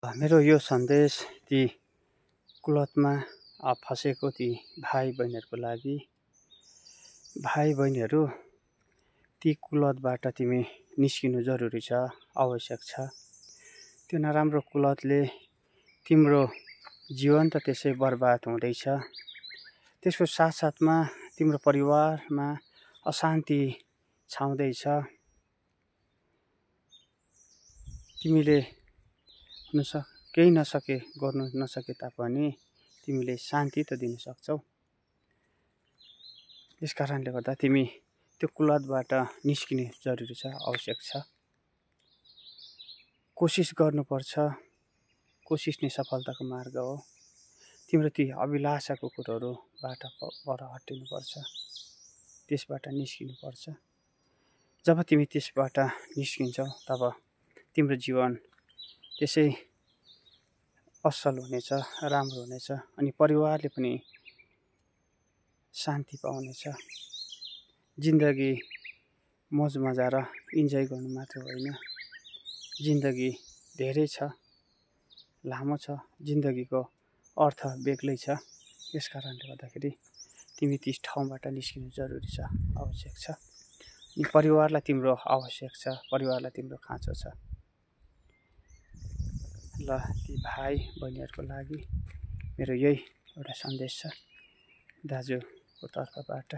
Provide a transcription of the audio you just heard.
मेरो यो सन्देश ती कुलतमा फँसेको ती भाइ बहिनीहरूको लागि। भाइ बहिनीहरू, ती कुलतबाट तिमी निस्किनु जरुरी छ, आवश्यक छ। त्यो नराम्रो कुलतले तिम्रो जीवन त त्यसै बर्बाद हुँदैछ, त्यसको साथसाथमा तिम्रो परिवारमा अशान्ति छाउँदैछ। तिमीले केही गर्नु नसके तापनि तिमीले शान्ति त दिन सक्छौ। यस कारणले गर्दा तिमी त्यो कुलतबाट निस्किने जरुरी छ, आवश्यक छ। कोसिस गर्नुपर्छ, कोसिस नै सफलताको मार्ग हो। तिम्रो ती अभिलाषाको कुरोहरूबाट पर हटिनुपर्छ, त्यसबाट निस्किनुपर्छ। जब तिमी त्यसबाट निस्किन्छौ तब तिम्रो जीवन त्यसै असल हुनेछ, राम्रो हुनेछ, अनि परिवारले पनि शान्ति पाउनेछ। जिन्दगी मौज मजा र इन्जोय गर्नु मात्र होइन, जिन्दगी धेरै छ, लामो छ, जिन्दगीको अर्थ बेग्लै छ। यस कारणले गर्दाखेरि तिमी त्यस ठाउँबाट निस्किनु जरुरी छ, आवश्यक छ। अनि परिवारलाई तिम्रो आवश्यक छ, परिवारलाई तिम्रो खाँचो छ। ल ती भाइ बहिनीहरूको लागि मेरो यही एउटा सन्देश छ दाजुको तर्फबाट।